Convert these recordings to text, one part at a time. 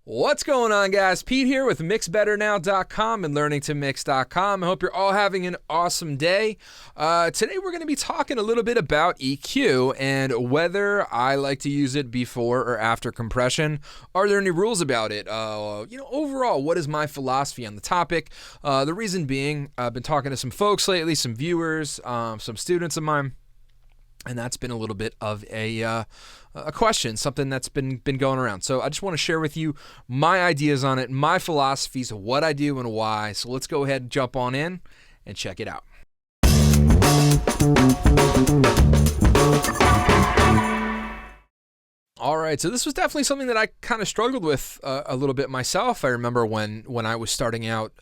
What's going on, guys? Pete here with MixBetterNow.com and LearningToMix.com. I hope you're all having an awesome day. Today we're going to be talking a little bit about EQ and whether I like to use it before or after compression. Are there any rules about it? Overall, what is my philosophy on the topic? The reason being, I've been talking to some folks lately, some viewers, some students of mine, and that's been a little bit of a question, something that's been going around. So I just want to share with you my ideas on it, my philosophies, what I do and why. So let's go ahead and jump on in and check it out. All right, so this was definitely something that I kind of struggled with a little bit myself. I remember when I was starting out,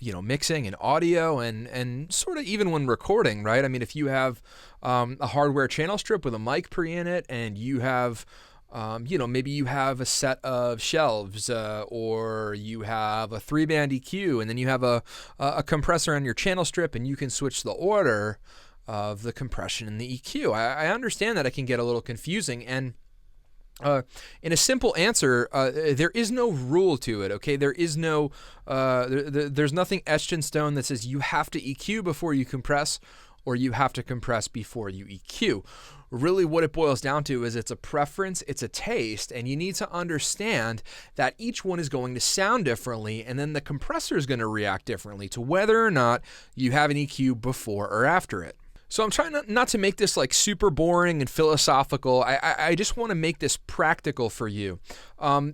mixing and audio and sort of even when recording, right? I mean, if you have a hardware channel strip with a mic pre in it and you have, maybe you have a set of shelves or you have a 3-band EQ and then you have a compressor on your channel strip and you can switch the order of the compression and the EQ. I understand that it can get a little confusing, and in a simple answer, there is no rule to it, okay? There is no, there's nothing etched in stone that says you have to EQ before you compress or you have to compress before you EQ. Really what it boils down to is it's a preference, it's a taste, and you need to understand that each one is going to sound differently, and then the compressor is going to react differently to whether or not you have an EQ before or after it. So I'm trying not to make this like super boring and philosophical. I just want to make this practical for you. And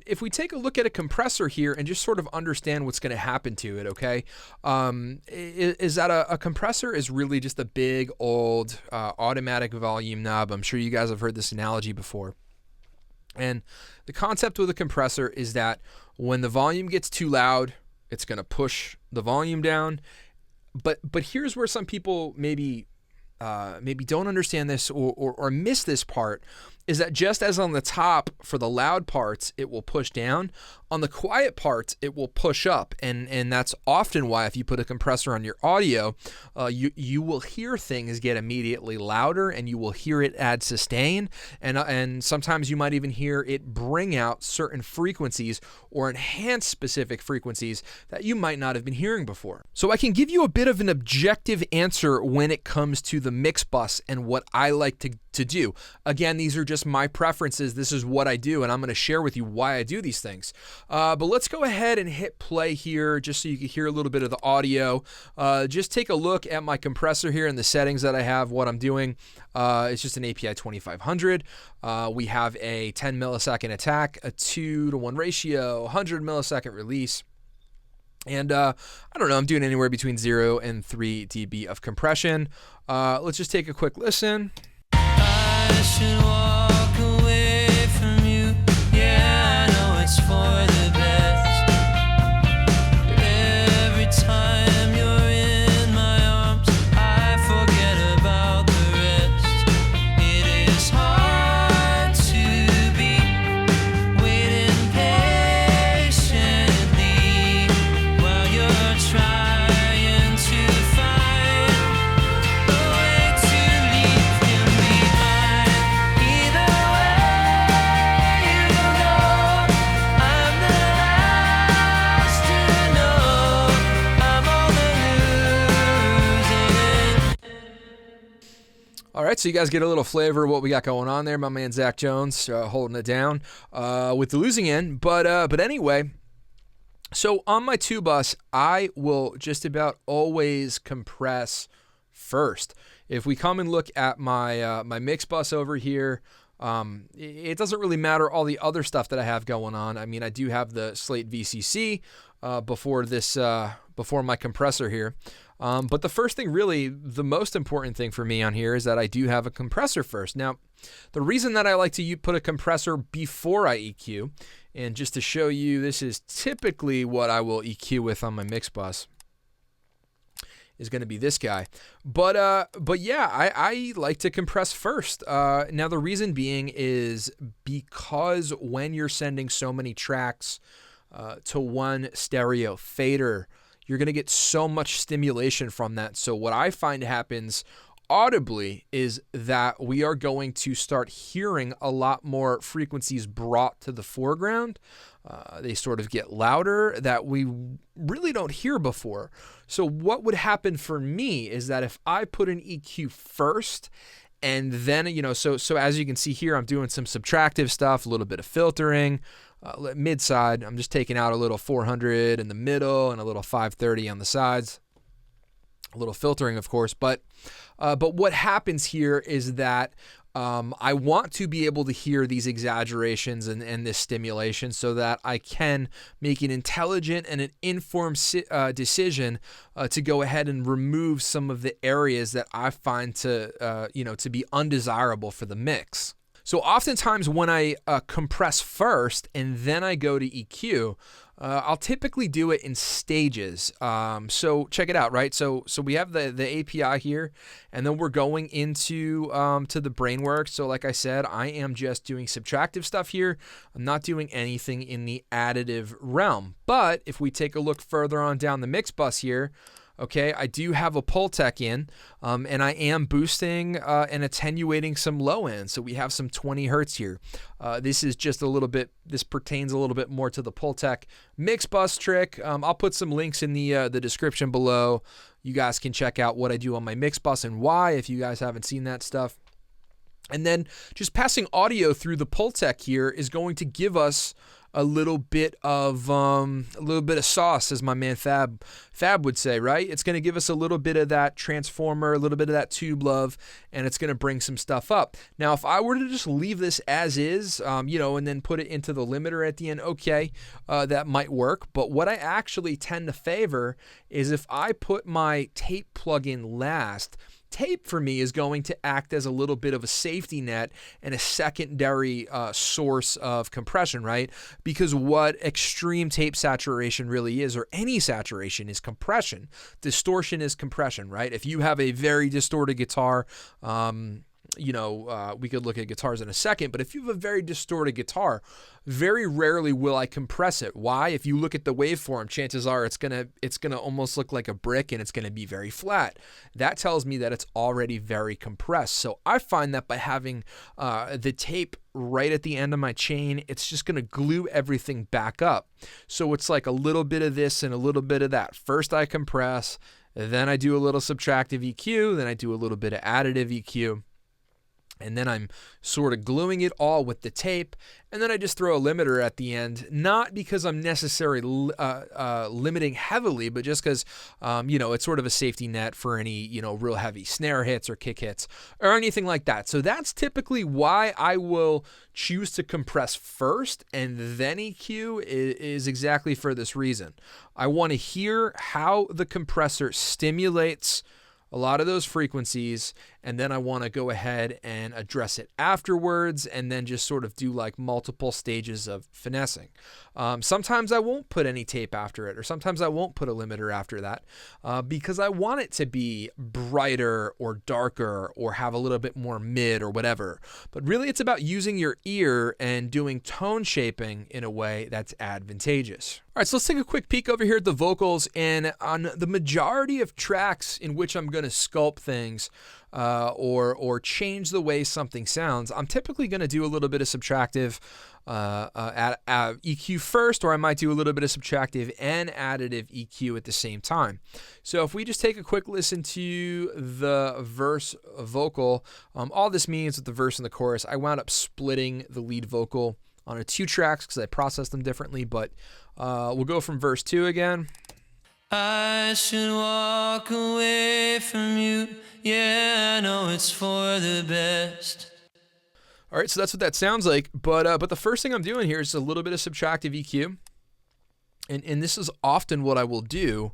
if we take a look at a compressor here and just sort of understand what's going to happen to it, okay, is that a compressor is really just a big old automatic volume knob. I'm sure you guys have heard this analogy before. And the concept with a compressor is that when the volume gets too loud, it's going to push the volume down. But here's where some people maybe don't understand this or miss this part, is that just as on the top for the loud parts it will push down, on the quiet parts it will push up, and that's often why if you put a compressor on your audio, you will hear things get immediately louder and you will hear it add sustain, and sometimes you might even hear it bring out certain frequencies or enhance specific frequencies that you might not have been hearing before. So I can give you a bit of an objective answer when it comes to the mix bus and what I like to do. Again, these are just my preferences. This is what I do, and I'm going to share with you why I do these things. But let's go ahead and hit play here just so you can hear a little bit of the audio. Just take a look at my compressor here and the settings that I have, what I'm doing. It's just an API 2500. We have a 10 millisecond attack, a 2-to-1 ratio, 100 millisecond release. And I don't know, I'm doing anywhere between 0 and 3 dB of compression. Let's just take a quick listen. I should walk away from you. Yeah, I know it's for the best. Every time you're in my arms, I forget about the rest. It is hard to be waiting patiently while you're trying to find a way to leave him behind. Either way you go, I'm the last to know. I'm on the losing end. All right, so you guys get a little flavor of what we got going on there. My man Zach Jones holding it down with the losing end. But anyway, so on my 2-bus, I will just about always compress first. If we come and look at my my mix bus over here, it doesn't really matter all the other stuff that I have going on. I mean, I do have the Slate VCC before my compressor here. But the first thing, really, the most important thing for me on here is that I do have a compressor first. Now, the reason that I like to put a compressor before I EQ, and just to show you, this is typically what I will EQ with on my mix bus, is going to be this guy. But yeah, I like to compress first. Now, the reason being is because when you're sending so many tracks to one stereo fader, you're going to get so much stimulation from that. So what I find happens audibly is that we are going to start hearing a lot more frequencies brought to the foreground. They sort of get louder that we really don't hear before. So what would happen for me is that if I put an EQ first, and then, so as you can see here, I'm doing some subtractive stuff, a little bit of filtering, mid side. I'm just taking out a little 400 in the middle and a little 530 on the sides. A little filtering, of course, but what happens here is that I want to be able to hear these exaggerations and this stimulation so that I can make an intelligent and an informed decision to go ahead and remove some of the areas that I find to be undesirable for the mix. So oftentimes when I compress first and then I go to EQ, I'll typically do it in stages. So check it out, right? So we have the API here, and then we're going into to the Brainworks. So like I said, I am just doing subtractive stuff here. I'm not doing anything in the additive realm. But if we take a look further on down the mix bus here, okay, I do have a Pultec in, and I am boosting and attenuating some low end. So we have some 20 hertz here. This is just a little bit, this pertains a little bit more to the Pultec mix bus trick. I'll put some links in the description below. You guys can check out what I do on my mix bus and why, if you guys haven't seen that stuff. And then just passing audio through the Pultec here is going to give us a little bit of sauce, as my man Fab would say, right? It's going to give us a little bit of that transformer, a little bit of that tube love, and it's going to bring some stuff up. Now, if I were to just leave this as is, and then put it into the limiter at the end, okay, that might work. But what I actually tend to favor is if I put my tape plug-in last. Tape for me is going to act as a little bit of a safety net and a secondary source of compression, right? Because what extreme tape saturation really is, or any saturation, is compression. Distortion is compression, right? If you have a very distorted guitar, we could look at guitars in a second, but if you have a very distorted guitar, very rarely will I compress it. Why? If you look at the waveform, chances are it's gonna almost look like a brick and it's gonna be very flat. That tells me that it's already very compressed. So I find that by having the tape right at the end of my chain, it's just gonna glue everything back up. So it's like a little bit of this and a little bit of that. First I compress, then I do a little subtractive EQ, then I do a little bit of additive EQ. And then I'm sort of gluing it all with the tape, and then I just throw a limiter at the end, not because I'm necessarily limiting heavily, but just because, it's sort of a safety net for any, real heavy snare hits or kick hits or anything like that. So that's typically why I will choose to compress first and then EQ is exactly for this reason. I want to hear how the compressor stimulates a lot of those frequencies, and then I want to go ahead and address it afterwards, and then just sort of do like multiple stages of finessing. Sometimes I won't put any tape after it, or sometimes I won't put a limiter after that, because I want it to be brighter or darker or have a little bit more mid or whatever. But really it's about using your ear and doing tone shaping in a way that's advantageous. All right, so let's take a quick peek over here at the vocals, and on the majority of tracks in which I'm going to sculpt things or change the way something sounds, I'm typically going to do a little bit of subtractive at EQ first, or I might do a little bit of subtractive and additive EQ at the same time. So if we just take a quick listen to the verse vocal, all this means with the verse and the chorus, I wound up splitting the lead vocal on 2 tracks because I processed them differently, but we'll go from verse 2 again. I should walk away from you. Yeah, I know it's for the best. All right, so that's what that sounds like. But the first thing I'm doing here is a little bit of subtractive EQ, and this is often what I will do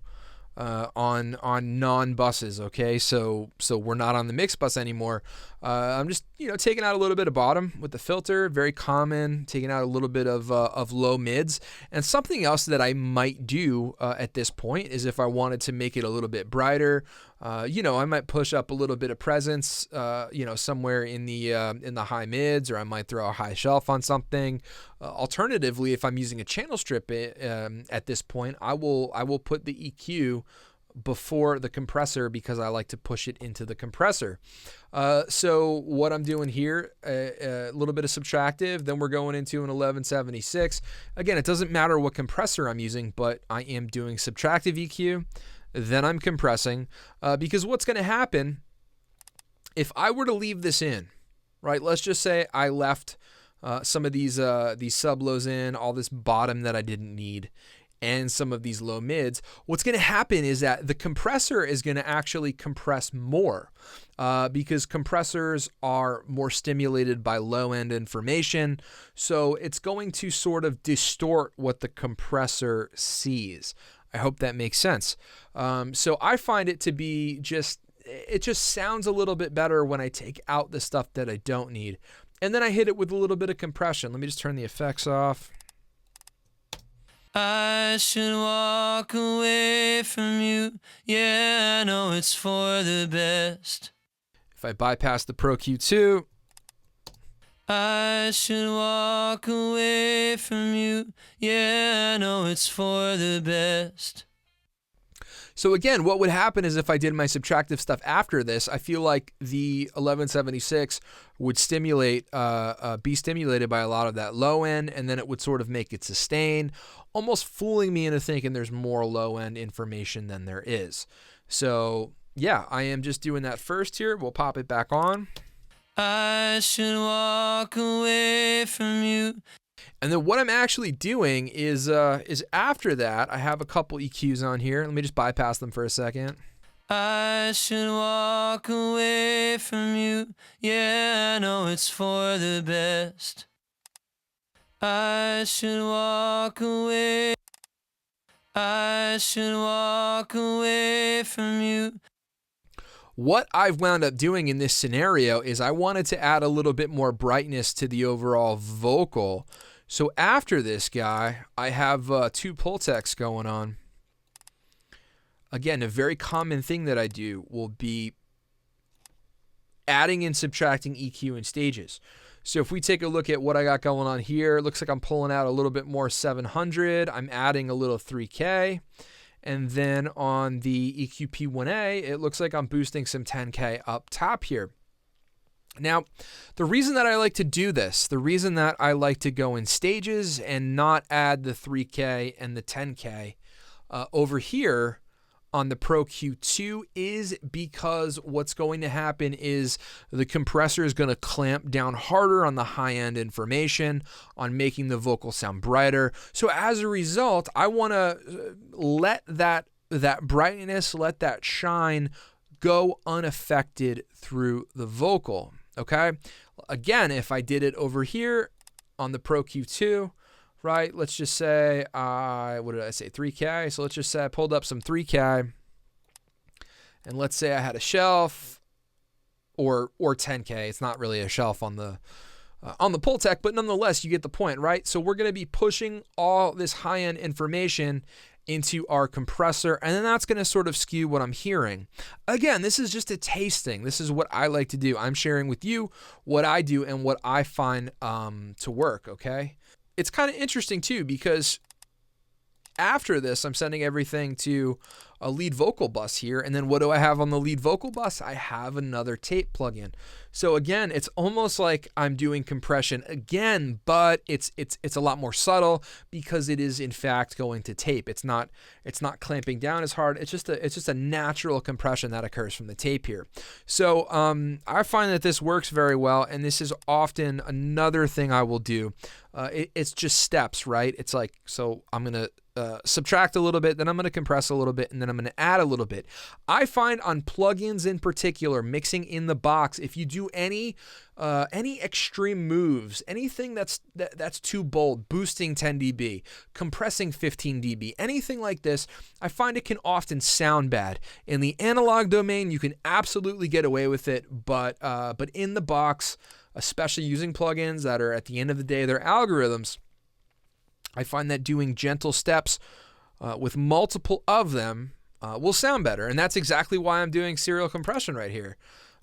on non-buses. Okay, so we're not on the mix bus anymore. I'm just taking out a little bit of bottom with the filter, very common. Taking out a little bit of low mids, and something else that I might do at this point is if I wanted to make it a little bit brighter. I might push up a little bit of presence, somewhere in the high mids, or I might throw a high shelf on something. Alternatively, if I'm using a channel strip at this point, I will put the EQ before the compressor because I like to push it into the compressor. So what I'm doing here, a little bit of subtractive, then we're going into an 1176. Again, it doesn't matter what compressor I'm using, but I am doing subtractive EQ, then I'm compressing, because what's going to happen if I were to leave this in, right? Let's just say I left some of these sub-lows in, all this bottom that I didn't need, and some of these low mids. What's going to happen is that the compressor is going to actually compress more, because compressors are more stimulated by low-end information. So it's going to sort of distort what the compressor sees. I hope that makes sense. So I find it to be it just sounds a little bit better when I take out the stuff that I don't need. And then I hit it with a little bit of compression. Let me just turn the effects off. I should walk away from you. Yeah, I know it's for the best. If I bypass the Pro Q2, I should walk away from you. Yeah, I know it's for the best. so again, what would happen is if I did my subtractive stuff after this, I feel like the 1176 would be stimulated by a lot of that low end, and then it would sort of make it sustain, almost fooling me into thinking there's more low end information than there is. So yeah, I am just doing that first here. We'll pop it back on. I should walk away from you. And then what I'm actually doing is after that, I have a couple EQs on here. Let me just bypass them for a second. I should walk away from you. Yeah, I know it's for the best. I should walk away. I should walk away from you. What I've wound up doing in this scenario is I wanted to add a little bit more brightness to the overall vocal. So after this guy, I have two Pultecs going on. Again, a very common thing that I do will be adding and subtracting EQ in stages. So if we take a look at what I got going on here, it looks like I'm pulling out a little bit more 700. I'm adding a little 3K. And then on the EQ-P1A, it looks like I'm boosting some 10K up top here. Now, the reason that I like to do this, the reason that I like to go in stages and not add the 3K and the 10K over here on the Pro Q2 is because what's going to happen is the compressor is going to clamp down harder on the high-end information, on making the vocal sound brighter. So as a result, I want to let that brightness, let that shine go unaffected through the vocal. Okay? Again, if I did it over here on the Pro Q2, right? Let's just say, what did I say? 3K. So let's just say I pulled up some 3K. And let's say I had a shelf or 10K. It's not really a shelf on the Pultec, but nonetheless, you get the point, right? So we're going to be pushing all this high-end information into our compressor, and then that's going to sort of skew what I'm hearing. Again, this is just a tasting. This is what I like to do. I'm sharing with you what I do and what I find to work, okay? It's kind of interesting too, because after this, I'm sending everything to a lead vocal bus here. And then what do I have on the lead vocal bus? I have another tape plugin. So again, it's almost like I'm doing compression again, but it's a lot more subtle because it is in fact going to tape. It's not clamping down as hard. It's just a natural compression that occurs from the tape here. So I find that this works very well, and this is often another thing I will do. It's just steps, right? It's like, so I'm going to subtract a little bit, then I'm going to compress a little bit, and then I'm going to add a little bit. I find on plugins in particular, mixing in the box, if you do any extreme moves, anything that's too bold, boosting 10 dB, compressing 15 dB, anything like this, I find it can often sound bad. In the analog domain, you can absolutely get away with it, but in the box, especially using plugins that are at the end of the day, they're algorithms, I find that doing gentle steps with multiple of them will sound better. And that's exactly why I'm doing serial compression right here.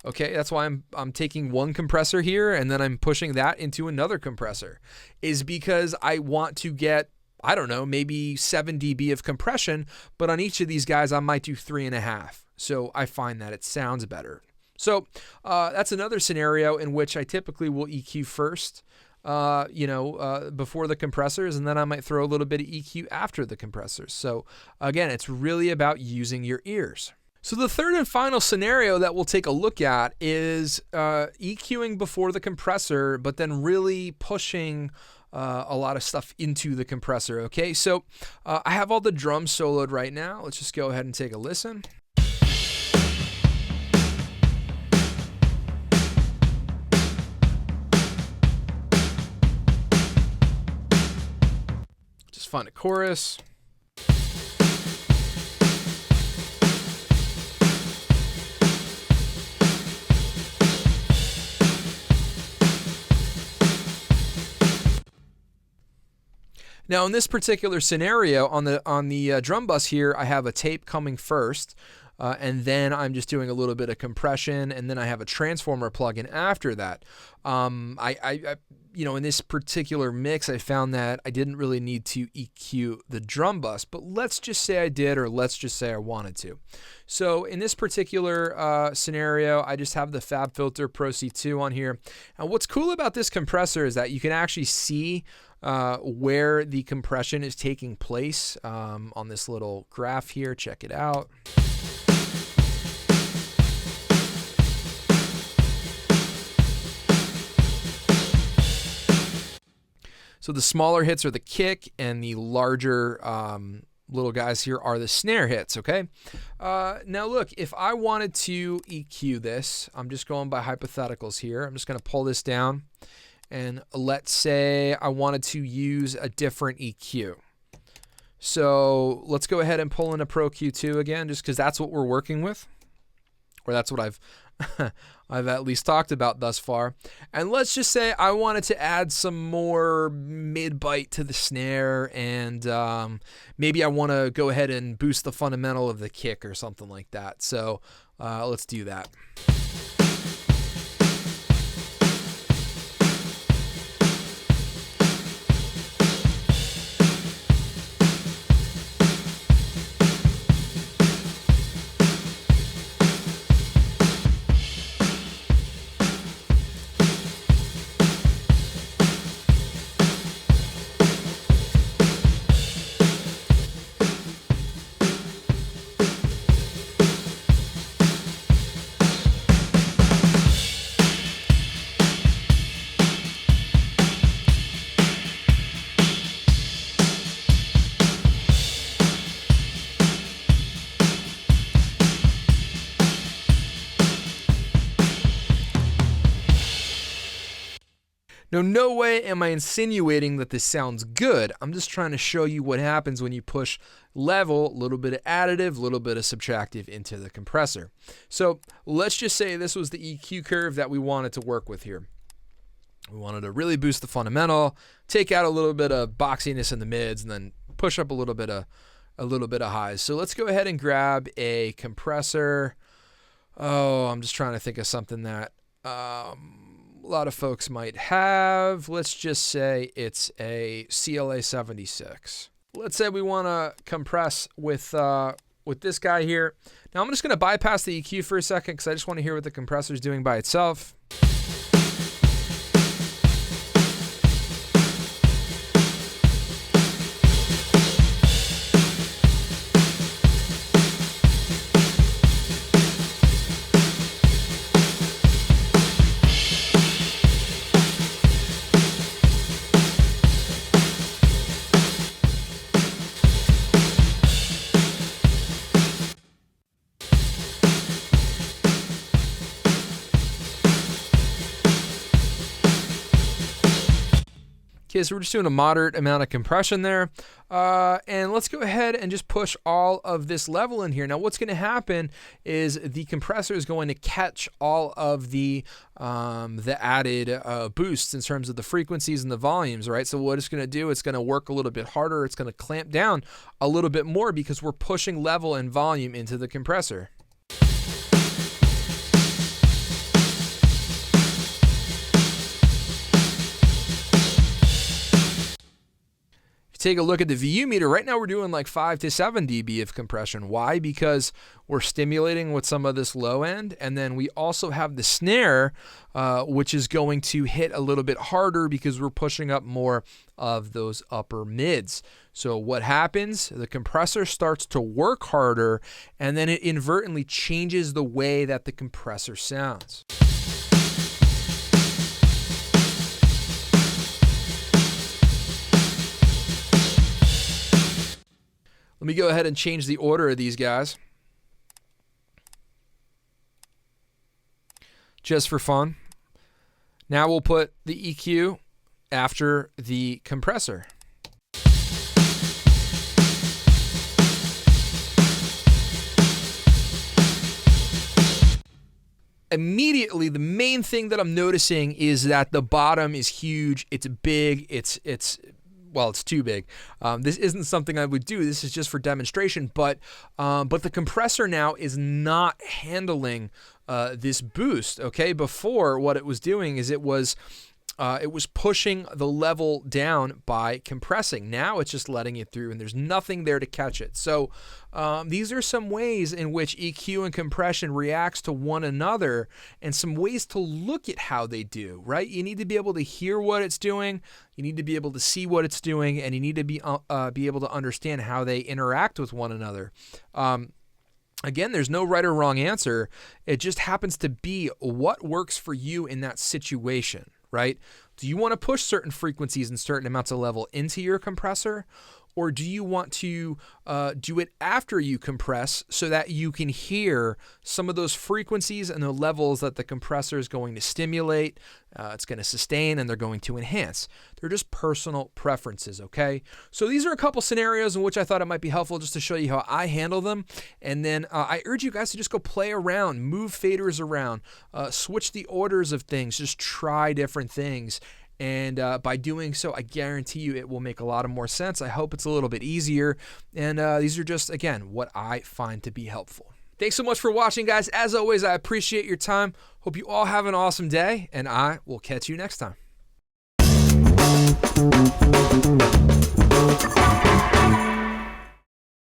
Okay, that's why I'm taking one compressor here and then I'm pushing that into another compressor, is because I want to get I don't know, maybe 7 dB of compression, but on each of these guys, I might do 3.5. So I find that it sounds better. So that's another scenario in which I typically will EQ first, before the compressors, and then I might throw a little bit of EQ after the compressors. So again, it's really about using your ears. So the third and final scenario that we'll take a look at is EQing before the compressor, but then really pushing a lot of stuff into the compressor. Okay, so I have all the drums soloed right now. Let's just go ahead and take a listen. Just find a chorus. Now, in this particular scenario, on the drum bus here, I have a tape coming first, and then I'm just doing a little bit of compression, and then I have a transformer plug-in after that. In this particular mix, I found that I didn't really need to EQ the drum bus, but let's just say I did, or let's just say I wanted to. So in this particular scenario, I just have the FabFilter Pro C2 on here. And what's cool about this compressor is that you can actually see where the compression is taking place on this little graph here. Check it out. So the smaller hits are the kick, and the larger little guys here are the snare hits, okay? Now look, if I wanted to EQ this, I'm just going by hypotheticals here. I'm just going to pull this down, and let's say I wanted to use a different EQ. So let's go ahead and pull in a Pro Q2 again, just because that's what we're working with, or that's what I've at least talked about thus far. And let's just say I wanted to add some more mid-bite to the snare, and maybe I want to go ahead and boost the fundamental of the kick or something like that. So let's do that. Now, no way am I insinuating that this sounds good. I'm just trying to show you what happens when you push level, a little bit of additive, a little bit of subtractive into the compressor. So let's just say this was the EQ curve that we wanted to work with here. We wanted to really boost the fundamental, take out a little bit of boxiness in the mids, and then push up a little bit of highs. So let's go ahead and grab a compressor. Oh, I'm just trying to think of something that a lot of folks might have. Let's just say it's a CLA 76. Let's say we want to compress with this guy here. Now I'm just going to bypass the EQ for a second because I just want to hear what the compressor is doing by itself. Okay, so we're just doing a moderate amount of compression there. And let's go ahead and just push all of this level in here. Now what's going to happen is the compressor is going to catch all of the added boosts in terms of the frequencies and the volumes, right? So what it's going to do, it's going to work a little bit harder. It's going to clamp down a little bit more because we're pushing level and volume into the compressor. take a look at the VU meter, right now we're doing like 5 to 7 dB of compression. Why? Because we're stimulating with some of this low end, and then we also have the snare, which is going to hit a little bit harder because we're pushing up more of those upper mids. So what happens? The compressor starts to work harder, and then it inadvertently changes the way that the compressor sounds. Let me go ahead and change the order of these guys, just for fun. Now we'll put the EQ after the compressor. Immediately, the main thing that I'm noticing is that the bottom is huge. It's big. It's too big. This isn't something I would do. This is just for demonstration. But the compressor now is not handling this boost. Okay, before what it was doing is it was pushing the level down by compressing. Now it's just letting it through, and there's nothing there to catch it. So these are some ways in which EQ and compression reacts to one another, and some ways to look at how they do, right? You need to be able to hear what it's doing, you need to be able to see what it's doing, and you need to be able to understand how they interact with one another. Again, there's no right or wrong answer. It just happens to be what works for you in that situation, right? Do you want to push certain frequencies and certain amounts of level into your compressor? Or do you want to do it after you compress so that you can hear some of those frequencies and the levels that the compressor is going to stimulate, it's going to sustain, and they're going to enhance? They're just personal preferences, okay? So these are a couple scenarios in which I thought it might be helpful just to show you how I handle them. And then I urge you guys to just go play around, move faders around, switch the orders of things, just try different things. And by doing so, I guarantee you it will make a lot of more sense. I hope it's a little bit easier. And these are just, again, what I find to be helpful. Thanks so much for watching, guys. As always, I appreciate your time. Hope you all have an awesome day, and I will catch you next time.